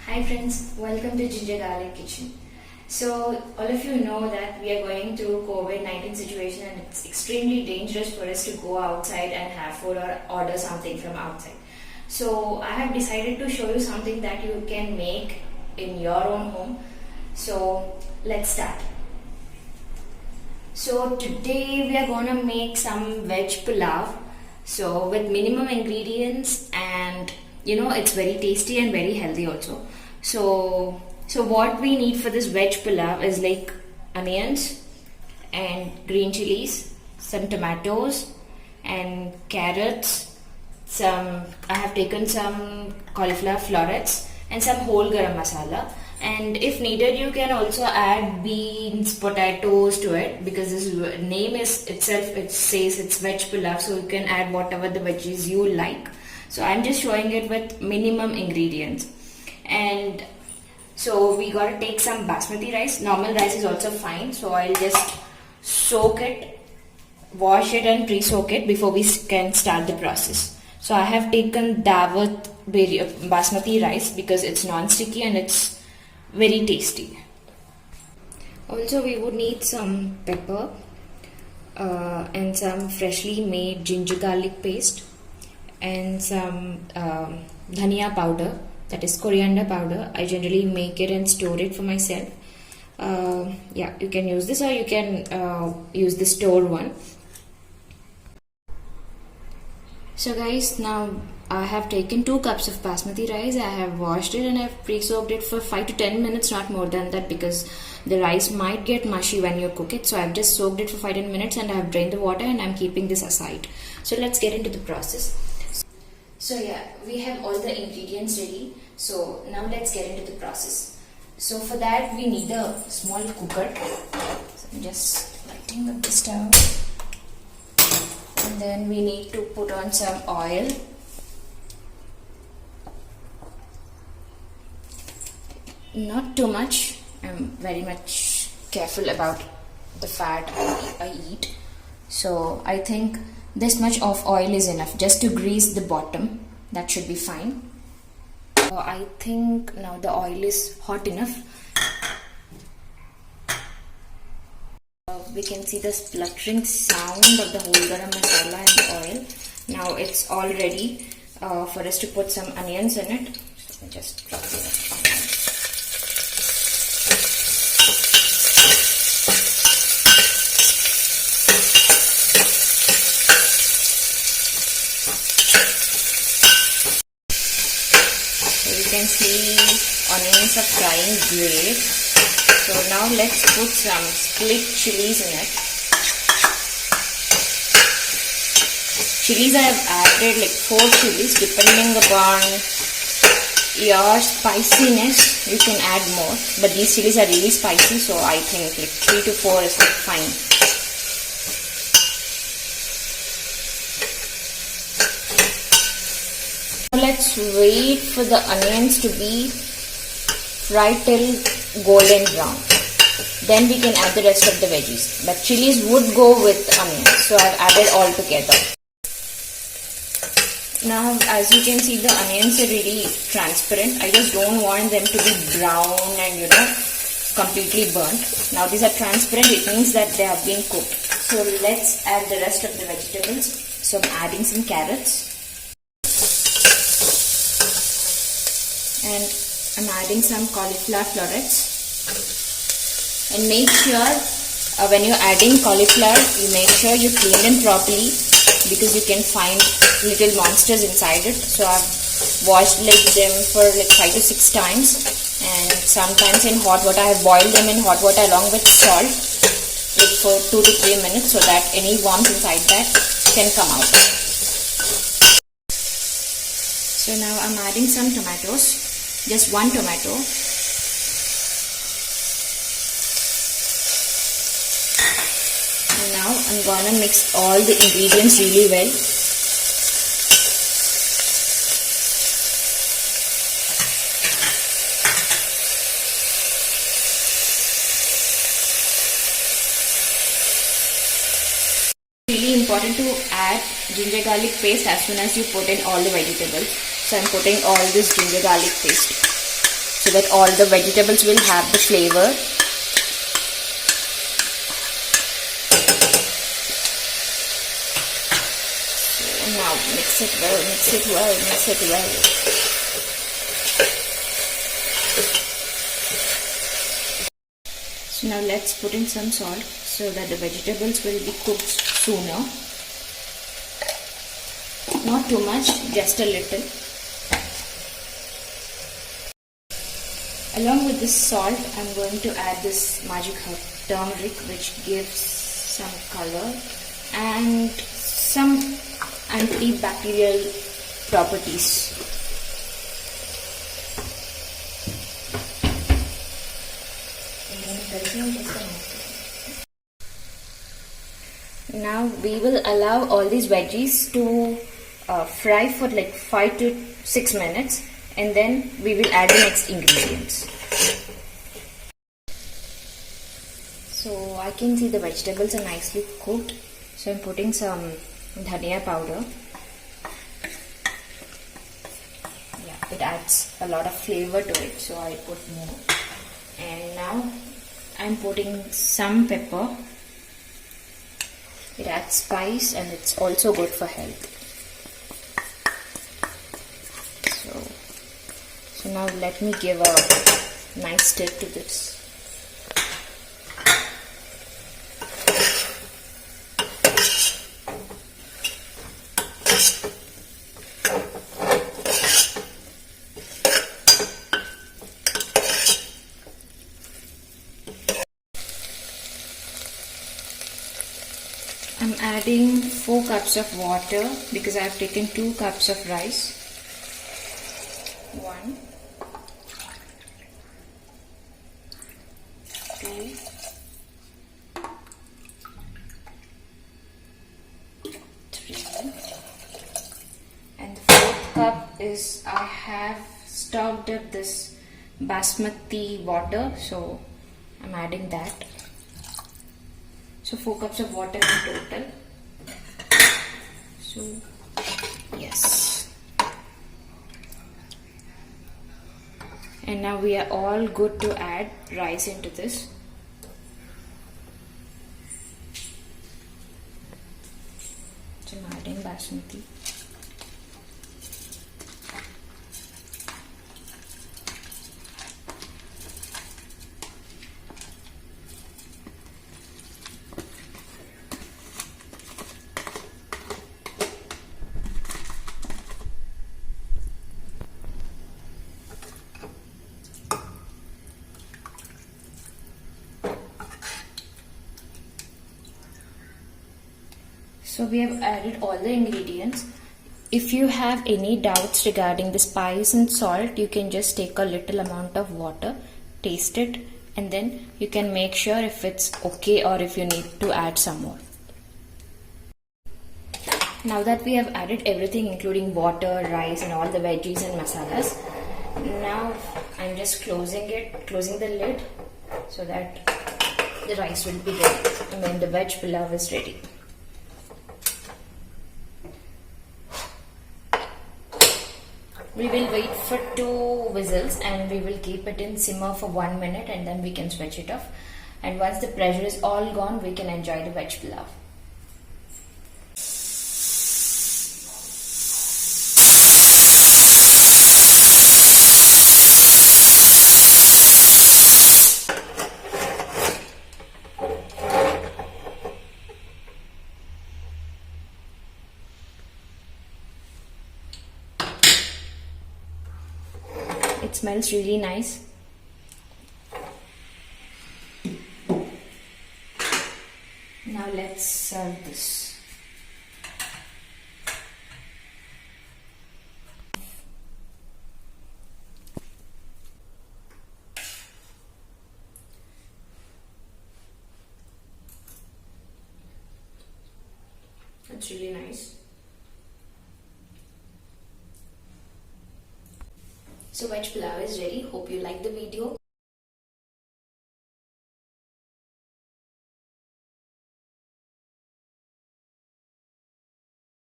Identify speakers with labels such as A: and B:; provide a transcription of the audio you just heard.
A: Hi friends, welcome to Ginger Garlic Kitchen. So all of you know that we are going through COVID-19 situation and it's extremely dangerous for us to go outside and have food or order something from outside. So I have decided to show you something that you can make in your own home. So let's start. So today we are gonna make some veg pulav. So with minimum ingredients and it's very tasty and very healthy also. So what we need for this veg pulav is like onions and green chilies, some tomatoes and carrots. I have taken some cauliflower florets and some whole garam masala. And if needed, you can also add beans, potatoes to it because this name is itself, it says it's veg pulav, so you can add whatever the veggies you like. So I'm just showing it with minimum ingredients. And so we gotta take some basmati rice. Normal rice is also fine. So I'll just soak it, wash it and pre-soak it before we can start the process. So I have taken Dawat basmati rice because it's non-sticky and it's very tasty. Also we would need some pepper and some freshly made ginger garlic paste and some dhania powder, that is coriander powder. I generally make it and store it for myself. Yeah, you can use this or you can use the stored one. So guys, now I have taken 2 cups of basmati rice. I have washed it and I have pre-soaked it for 5 to 10 minutes, not more than that, because the rice might get mushy when you cook it. So I have just soaked it for 5 to 10 minutes and I have drained the water and I am keeping this aside. So let's get into the process. So yeah, we have all the ingredients ready. So now let's get into the process. So for that we need a small cooker. So I'm just lighting up the stove. And then we need to put on some oil. Not too much. I'm very much careful about the fat I eat. So I think this much of oil is enough just to grease the bottom. That should be fine. So I think now the oil is hot enough. We can see the spluttering sound of the whole garam masala and the oil. Now it's all ready for us to put some onions in it. So just drop the onions. So you can see onions are frying great. So now let's put some split chillies in it. Chillies I have added like 4 chillies, depending upon your spiciness you can add more, but these chillies are really spicy, so I think like 3 to 4 is like fine. Now let's wait for the onions to be fried till golden brown. Then we can add the rest of the veggies. But chilies would go with onions, so I've added all together. Now as you can see, the onions are really transparent. I just don't want them to be brown and completely burnt. Now these are transparent, it means that they have been cooked. So let's add the rest of the vegetables. So I'm adding some carrots. And I'm adding some cauliflower florets. And make sure when you're adding cauliflower, you make sure you clean them properly because you can find little monsters inside it. So I've washed them for like 5 to 6 times, and sometimes in hot water. I have boiled them in hot water along with salt like for 2 to 3 minutes so that any worms inside that can come out. So now I'm adding some tomatoes, just 1 tomato. Now I'm gonna mix all the ingredients really well. Really important to add ginger garlic paste as soon as you put in all the vegetables. So I'm putting all this ginger garlic paste. so that all the vegetables will have the flavor. So now mix it well, mix it well, mix it well. So now let's put in some salt so that the vegetables will be cooked sooner. Not too much, just a little. Along with this salt, I'm going to add this magic herb, turmeric, which gives some color and some antibacterial properties. Now we will allow all these veggies to fry for like 5 to 6 minutes, and then we will add the next ingredients. So I can see the vegetables are nicely cooked, so I'm putting some dhania powder. Yeah, it adds a lot of flavor to it, so I put more. And now I'm putting some pepper. It adds spice and it's also good for health. So now let me give a nice stir to this. I'm adding 4 cups of water because I have taken 2 cups of rice. 1, 2, 3, and the 4th cup is I have stocked up this basmati water, so I'm adding that. So 4 cups of water in total. So yes. And now we are all good to add rice into this. So I'm adding basmati. So we have added all the ingredients. If you have any doubts regarding the spice and salt, you can just take a little amount of water, taste it, and then you can make sure if it's okay or if you need to add some more. Now that we have added everything including water, rice and all the veggies and masalas, now I'm just closing the lid so that the rice will be ready and then the veg pulav is ready. We will wait for 2 whistles and we will keep it in simmer for 1 minute and then we can switch it off. And once the pressure is all gone, we can enjoy the veg pulav. It smells really nice. Now let's serve this. It's really nice. So veg pulav is ready. Hope you like the video.